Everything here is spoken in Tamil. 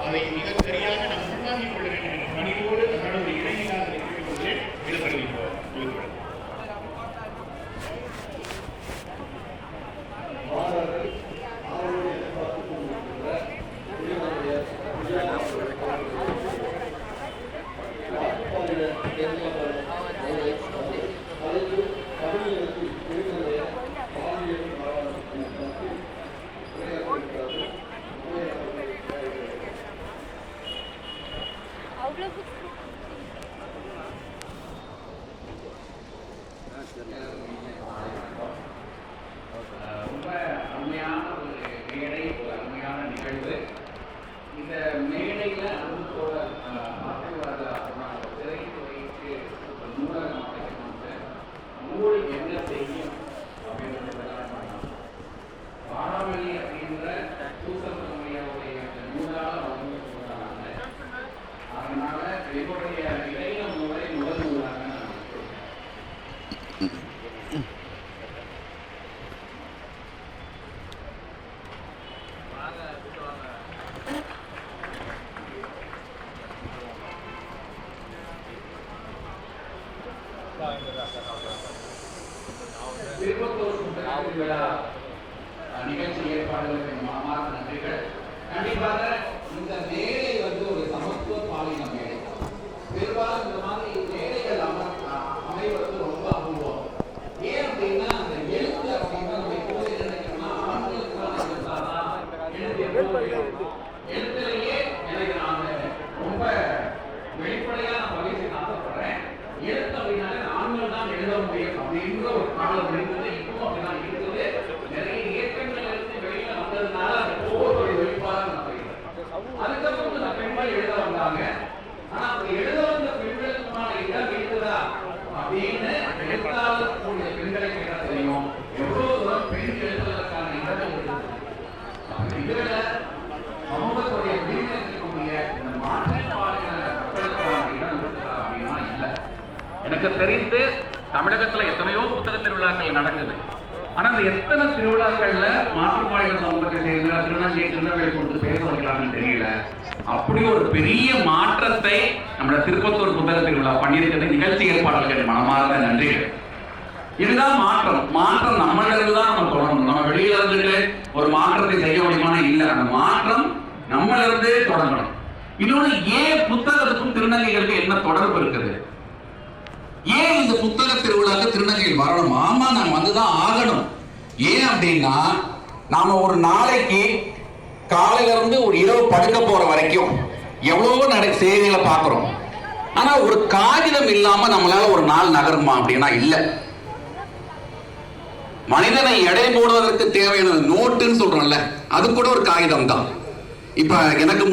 அதை மிக சரியாக நாம் உள்வாங்கிக் கொள்ள வேண்டும் என்ற பணியோடு அதனோட இணையில்லாத விடுபடுகின்றோம். ரொம்ப அருமையான ஒரு மேடை, ஒரு அருமையான நிகழ்வு. இந்த மேடையில் அனுபவத்தோட திரைத்துறைக்கு ஒரு நூலகம் அமைக்கணும்னு நூல் என்ன செய்யும் அப்படின்றதெல்லாம் வாராவளி அப்படின்ற சூசமையாவுடைய நூலாக வழங்க சொல்றாங்க. அதனால என்னுடைய இளைய நூலை முதல் நூலாக நான் திருப்பத்தூர் புத்தகத்தின் விழா நிகழ்ச்சி ஏற்பாடுகளுக்கு மாமாத நன்றிகள். கண்டிப்பாக இந்த மேடை வந்து ஒரு சமத்துவ பாலின மேடை. பெரும்பாலும் இந்த மாதிரி மேடைகள் அமைவது ரொம்ப அபூர்வம். ஏன் அப்படின்னா அந்த எழுத்து அப்படின்னா நம்ம எப்போது நினைக்கிறோம்னா ஆண்களுக்கான எழுத்துலேயே எனக்கு நான் ரொம்ப வெளிப்படையா நான் வகையை ஆசைப்படுறேன். எழுத்து அப்படின்னாலே ஆண்கள் தான் எழுத முடியும் அப்படின்ற ஒரு காலம் இருந்தது. இப்பவும் அப்படிதான் இருக்குது. நிறைய இயக்கங்கள் இருந்து வெளியில வந்ததுனால அந்த ஒவ்வொரு வெளிப்பாடாக நான் போயிருக்கேன். அதுக்கப்புறம் இந்த பெண்கள் எழுத வந்தாங்க. ஆனா அப்ப எழுத வந்த பெண்களுக்குமான இடம் இருக்குதா அப்படின்னு எழுத்தாளர் கூடிய பெண்களை கேட்டா தெரியும் எவ்வளவு தூரம் பெண் எழுதுவதற்கான இடங்கள் இருக்குது. இதுல சமூகத்துடைய பிரிவில் இருக்கக்கூடிய இந்த மாற்றப்பாடுகளை மக்களுக்கான இடம் இருக்குதா அப்படின்னா இல்லை. எனக்கு தெரிந்து தமிழகத்துல எத்தனையோ புத்தக திருவிழாக்கள் நடக்குது. ஆனா அந்த எத்தனை திருவிழாக்கள்ல மாற்றுப்பாளைய சமூகத்தை சேர்ந்த திருநெல்வேலி கொண்டு பேச வைக்கலாம்னு தெரியல. அப்படி ஒரு பெரிய மாற்றத்தை நம்மளோட திருப்பத்தூர் புத்தக திருவிழா பண்ணியிருக்கிறது. நிகழ்ச்சி ஏற்பாளர்கள் மனமார்ந்த நன்றிகள். இதுதான் மாற்றம். மாற்றம் நம்மளிடம் தான் நம்ம தொடங்கணும். நம்ம வெளியில இருந்துட்டு ஒரு மாற்றத்தை செய்ய முடியுமான இல்லை. அந்த மாற்றம் நம்மளிருந்து தொடங்கணும். இன்னொன்று, ஏன் புத்தகத்துக்கும் திருநங்கைகளுக்கும் என்ன தொடர்பு இருக்குது? ஏன் இந்த புத்தக திருவிழாக்கு திருநங்கைகள் வரணும்? ஆமா, நாம வந்துதான் ஆகணும். ஏன் அப்படின்னா நாம ஒரு நாளைக்கு காலையில இருந்து ஒரு இரவு படுக்க போற வரைக்கும் எவ்வளவோ செய்திகளை பார்க்கிறோம். ஆனா ஒரு காகிதம் இல்லாம நம்மளால ஒரு நாள் நகருமா அப்படின்னா இல்ல. மனிதனை எடை போடுவதற்கு தேவையான நோட்டுன்னு சொல்றோம்ல, அது கூட ஒரு காகிதம் தான். இப்ப எனக்கு